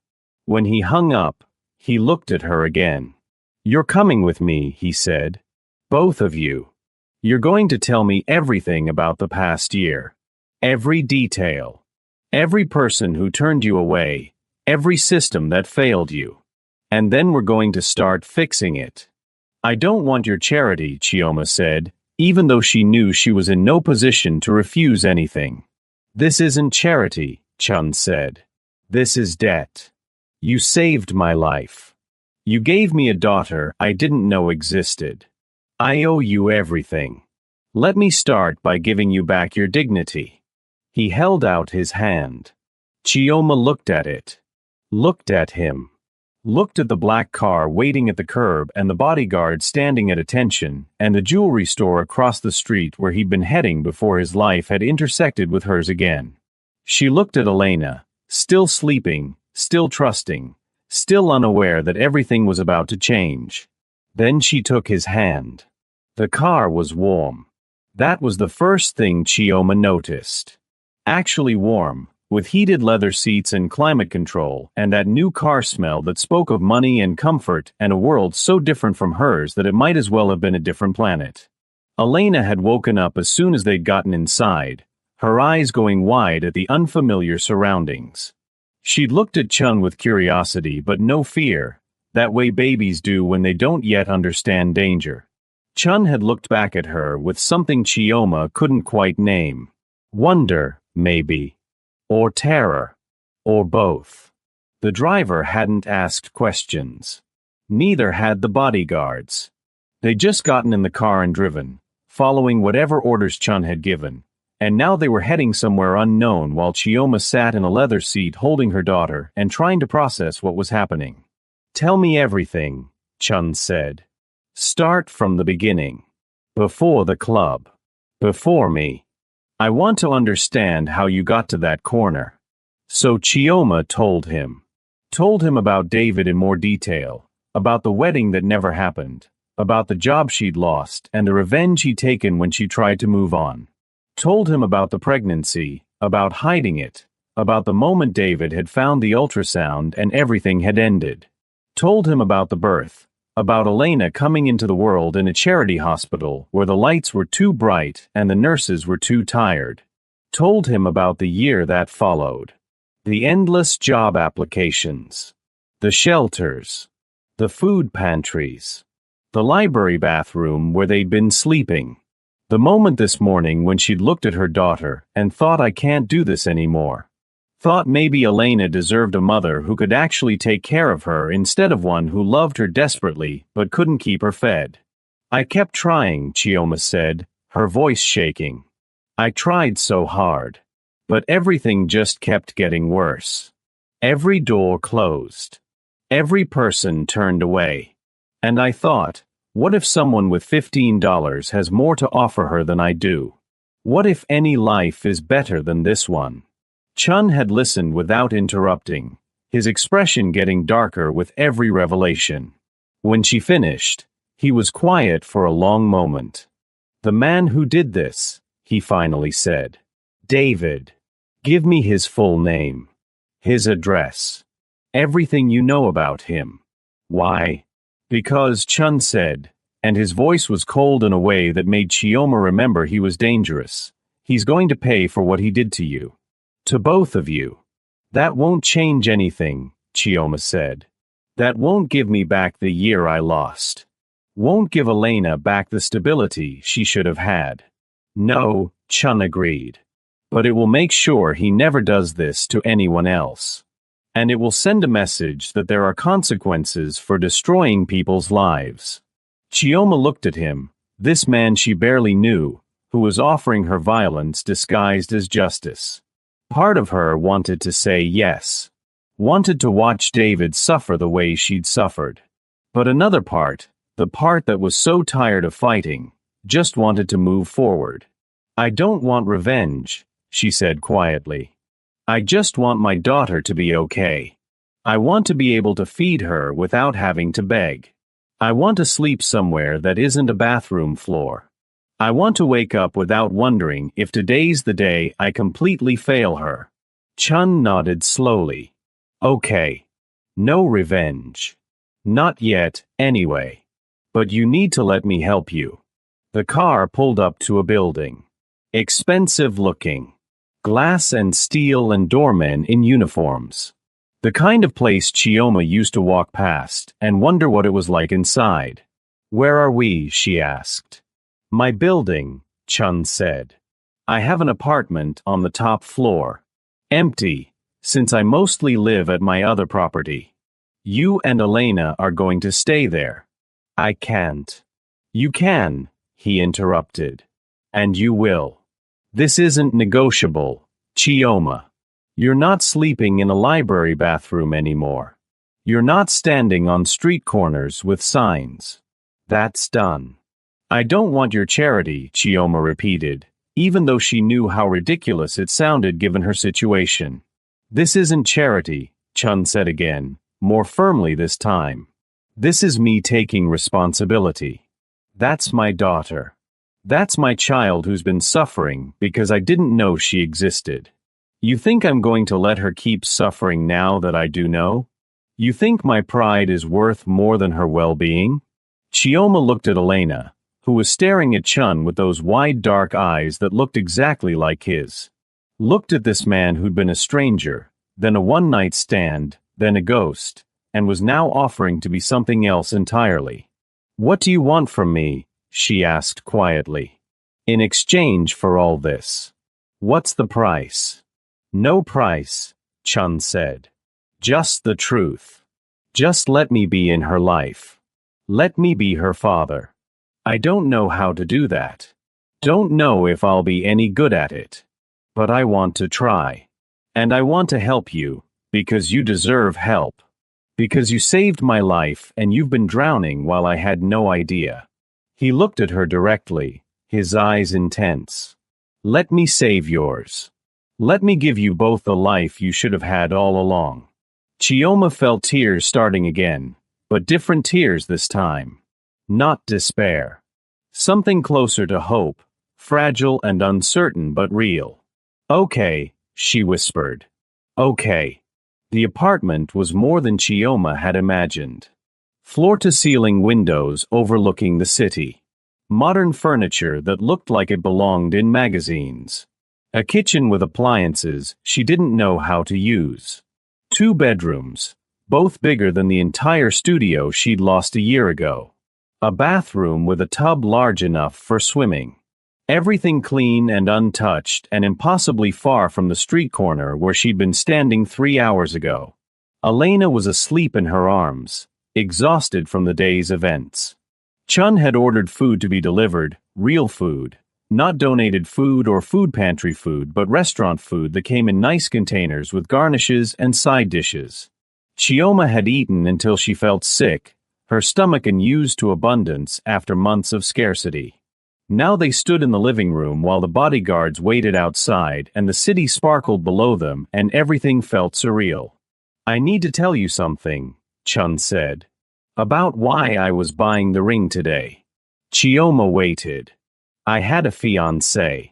When he hung up, he looked at her again. "You're coming with me," he said. "Both of you. You're going to tell me everything about the past year. Every detail. Every person who turned you away. Every system that failed you. And then we're going to start fixing it." "I don't want your charity," Chioma said, even though she knew she was in no position to refuse anything. "This isn't charity," Chun said. "This is debt. You saved my life. You gave me a daughter I didn't know existed. I owe you everything. Let me start by giving you back your dignity." He held out his hand. Chioma looked at it. Looked at him. Looked at the black car waiting at the curb and the bodyguard standing at attention and the jewelry store across the street where he'd been heading before his life had intersected with hers again. She looked at Elena, still sleeping, still trusting, still unaware that everything was about to change. Then she took his hand. The car was warm. That was the first thing Chioma noticed. Actually warm, with heated leather seats and climate control, and that new car smell that spoke of money and comfort and a world so different from hers that it might as well have been a different planet. Elena had woken up as soon as they'd gotten inside, her eyes going wide at the unfamiliar surroundings. She'd looked at Chun with curiosity but no fear, that way babies do when they don't yet understand danger. Chun had looked back at her with something Chioma couldn't quite name. Wonder, maybe. Or terror. Or both. The driver hadn't asked questions. Neither had the bodyguards. They'd just gotten in the car and driven, following whatever orders Chun had given, and now they were heading somewhere unknown while Chioma sat in a leather seat holding her daughter and trying to process what was happening. "Tell me everything," Chun said. "Start from the beginning. Before the club. Before me. I want to understand how you got to that corner." So Chioma told him. Told him about David in more detail, about the wedding that never happened, about the job she'd lost and the revenge he'd taken when she tried to move on. Told him about the pregnancy, about hiding it, about the moment David had found the ultrasound and everything had ended. Told him about the birth, about Elena coming into the world in a charity hospital where the lights were too bright and the nurses were too tired. Told him about the year that followed. The endless job applications. The shelters. The food pantries. The library bathroom where they'd been sleeping. The moment this morning when she'd looked at her daughter and thought, "I can't do this anymore." Thought maybe Elena deserved a mother who could actually take care of her instead of one who loved her desperately but couldn't keep her fed. "I kept trying," Chioma said, her voice shaking. "I tried so hard. But everything just kept getting worse. Every door closed. Every person turned away. And I thought, what if someone with $15 has more to offer her than I do? What if any life is better than this one?" Chun had listened without interrupting, his expression getting darker with every revelation. When she finished, he was quiet for a long moment. "The man who did this," he finally said. "David. Give me his full name. His address. Everything you know about him." "Why?" "Because," Chun said, and his voice was cold in a way that made Chioma remember he was dangerous. "He's going to pay for what he did to you. To both of you." "That won't change anything," Chioma said. "That won't give me back the year I lost. Won't give Elena back the stability she should have had." "No," Chun agreed. "But it will make sure he never does this to anyone else. And it will send a message that there are consequences for destroying people's lives." Chioma looked at him, this man she barely knew, who was offering her violence disguised as justice. Part of her wanted to say yes. Wanted to watch David suffer the way she'd suffered. But another part, the part that was so tired of fighting, just wanted to move forward. "I don't want revenge," she said quietly. "I just want my daughter to be okay. I want to be able to feed her without having to beg. I want to sleep somewhere that isn't a bathroom floor. I want to wake up without wondering if today's the day I completely fail her." Chun nodded slowly. "Okay. No revenge. Not yet, anyway. But you need to let me help you." The car pulled up to a building. Expensive looking. Glass and steel and doormen in uniforms. The kind of place Chioma used to walk past and wonder what it was like inside. "Where are we?" she asked. "My building," Chun said. "I have an apartment on the top floor. Empty, since I mostly live at my other property. You and Elena are going to stay there." "I can't." "You can," he interrupted. "And you will. This isn't negotiable, Chioma. You're not sleeping in a library bathroom anymore. You're not standing on street corners with signs. That's done." "I don't want your charity," Chioma repeated, even though she knew how ridiculous it sounded given her situation. "This isn't charity," Chun said again, more firmly this time. "This is me taking responsibility. That's my daughter. That's my child who's been suffering because I didn't know she existed. You think I'm going to let her keep suffering now that I do know? You think my pride is worth more than her well-being?" Chioma looked at Elena, who was staring at Chun with those wide dark eyes that looked exactly like his. Looked at this man who'd been a stranger, then a one-night stand, then a ghost, and was now offering to be something else entirely. "What do you want from me?" she asked quietly. "In exchange for all this." What's the price? No price, Chun said. Just the truth. Just let me be in her life. Let me be her father. I don't know how to do that. Don't know if I'll be any good at it. But I want to try. And I want to help you, because you deserve help. Because you saved my life and you've been drowning while I had no idea. He looked at her directly, his eyes intense. Let me save yours. Let me give you both the life you should have had all along. Chioma felt tears starting again, but different tears this time. Not despair. Something closer to hope, fragile and uncertain but real. Okay, she whispered. Okay. The apartment was more than Chioma had imagined. Floor-to-ceiling windows overlooking the city. Modern furniture that looked like it belonged in magazines. A kitchen with appliances she didn't know how to use. 2 bedrooms, both bigger than the entire studio she'd lost a year ago. A bathroom with a tub large enough for swimming. Everything clean and untouched and impossibly far from the street corner where she'd been standing 3 hours ago. Elena was asleep in her arms, exhausted from the day's events. Chun had ordered food to be delivered, real food, not donated food or food pantry food, but restaurant food that came in nice containers with garnishes and side dishes. Chioma had eaten until she felt sick, her stomach unused to abundance after months of scarcity. Now they stood in the living room while the bodyguards waited outside and the city sparkled below them and everything felt surreal. I need to tell you something, Chun said. About why I was buying the ring today. Chioma waited. I had a fiancée.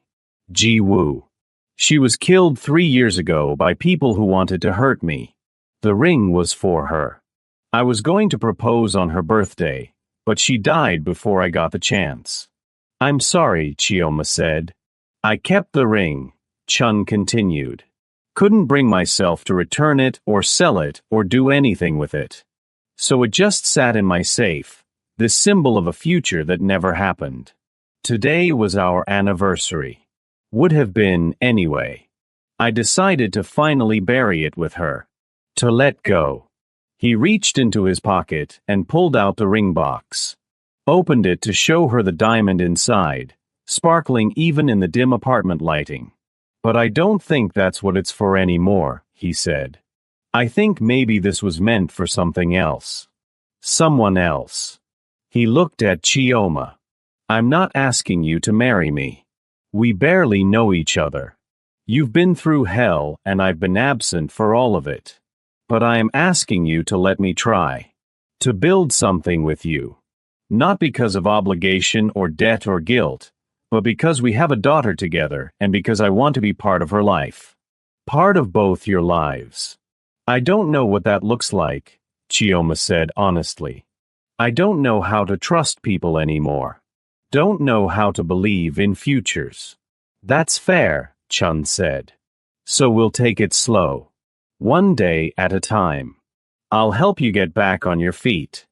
Ji-woo. She was killed 3 years ago by people who wanted to hurt me. The ring was for her. I was going to propose on her birthday, but she died before I got the chance. I'm sorry, Chioma said. I kept the ring, Chun continued. Couldn't bring myself to return it or sell it or do anything with it. So it just sat in my safe, this symbol of a future that never happened. Today was our anniversary. Would have been anyway. I decided to finally bury it with her. To let go. He reached into his pocket and pulled out the ring box. Opened it to show her the diamond inside, sparkling even in the dim apartment lighting. But I don't think that's what it's for anymore, he said. I think maybe this was meant for something else. Someone else. He looked at Chioma. I'm not asking you to marry me. We barely know each other. You've been through hell and I've been absent for all of it. But I am asking you to let me try. To build something with you. Not because of obligation or debt or guilt, but because we have a daughter together and because I want to be part of her life. Part of both your lives. I don't know what that looks like, Chioma said honestly. I don't know how to trust people anymore. Don't know how to believe in futures. That's fair, Chun said. So we'll take it slow. One day at a time. I'll help you get back on your feet.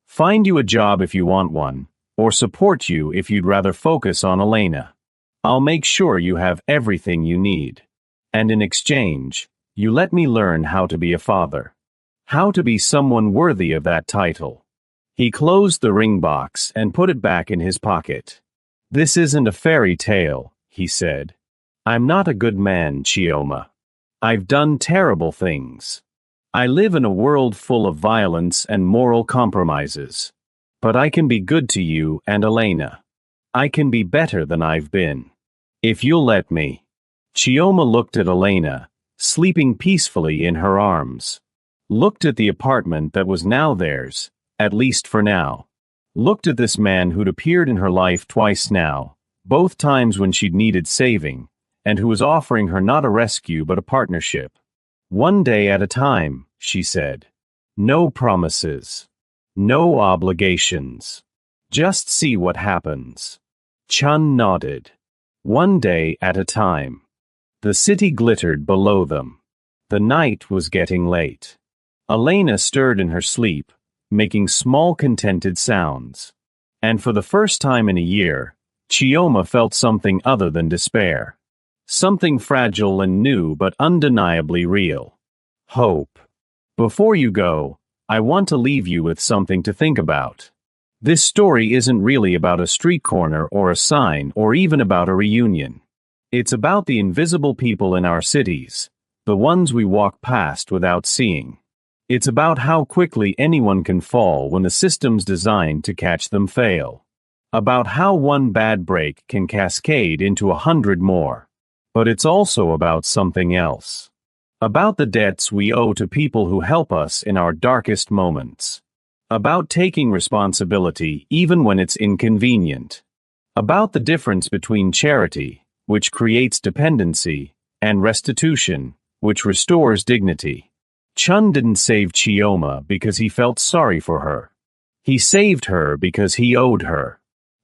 Find you a job if you want one, or support you if you'd rather focus on Elena. I'll make sure you have everything you need. And in exchange, you let me learn how to be a father. How to be someone worthy of that title. He closed the ring box and put it back in his pocket. This isn't a fairy tale, he said. I'm not a good man, Chioma. I've done terrible things. I live in a world full of violence and moral compromises. But I can be good to you and Elena. I can be better than I've been. If you'll let me. Chioma looked at Elena, sleeping peacefully in her arms. Looked at the apartment that was now theirs, at least for now. Looked at this man who'd appeared in her life twice now, both times when she'd needed saving, and who was offering her not a rescue but a partnership. One day at a time, she said. No promises. No obligations. Just see what happens. Chun nodded. One day at a time. The city glittered below them. The night was getting late. Elena stirred in her sleep, making small contented sounds. And for the first time in a year, Chioma felt something other than despair. Something fragile and new but undeniably real. Hope. Before you go, I want to leave you with something to think about. This story isn't really about a street corner or a sign or even about a reunion. It's about the invisible people in our cities, the ones we walk past without seeing. It's about how quickly anyone can fall when the system's designed to catch them fail. About how one bad break can cascade into 100 more. But it's also about something else. About the debts we owe to people who help us in our darkest moments. About taking responsibility even when it's inconvenient. About the difference between charity, which creates dependency, and restitution, which restores dignity. Chun didn't save Chioma because he felt sorry for her. He saved her because he owed her.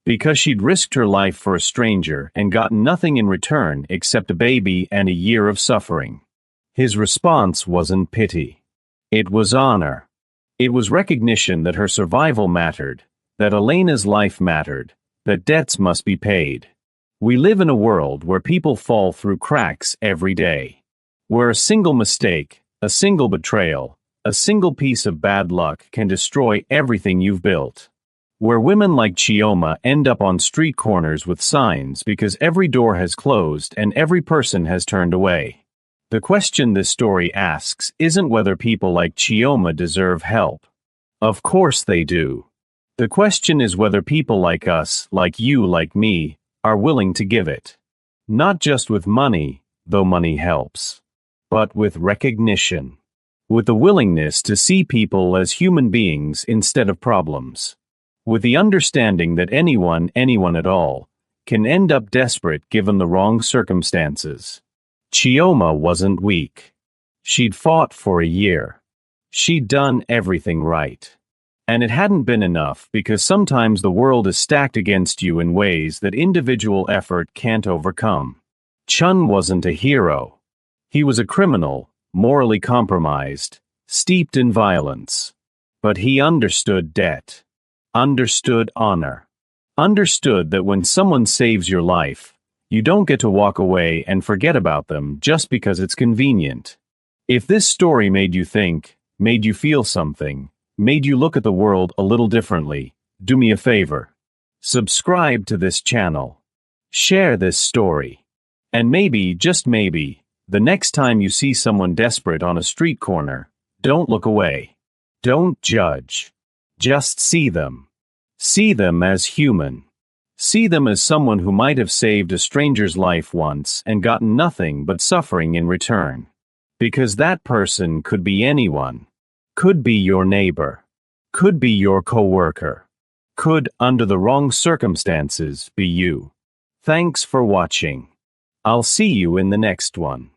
Because she'd risked her life for a stranger and gotten nothing in return except a baby and a year of suffering. His response wasn't pity. It was honor. It was recognition that her survival mattered, that Elena's life mattered, that debts must be paid. We live in a world where people fall through cracks every day. Where a single mistake, a single betrayal, a single piece of bad luck can destroy everything you've built. Where women like Chioma end up on street corners with signs because every door has closed and every person has turned away. The question this story asks isn't whether people like Chioma deserve help. Of course they do. The question is whether people like us, like you, like me, are willing to give it. Not just with money, though money helps, but with recognition. With the willingness to see people as human beings instead of problems. With the understanding that anyone at all, can end up desperate given the wrong circumstances. Chioma wasn't weak. She'd fought for a year. She'd done everything right. And it hadn't been enough because sometimes the world is stacked against you in ways that individual effort can't overcome. Chun wasn't a hero. He was a criminal, morally compromised, steeped in violence. But he understood debt. Understood honor. Understood that when someone saves your life, you don't get to walk away and forget about them just because it's convenient. If this story made you think, made you feel something, made you look at the world a little differently, do me a favor. Subscribe to this channel. Share this story. And maybe, just maybe, the next time you see someone desperate on a street corner, don't look away. Don't judge. Just see them. See them as human. See them as someone who might have saved a stranger's life once and gotten nothing but suffering in return. Because that person could be anyone. Could be your neighbor. Could be your coworker. Could, under the wrong circumstances, be you. Thanks for watching. I'll see you in the next one.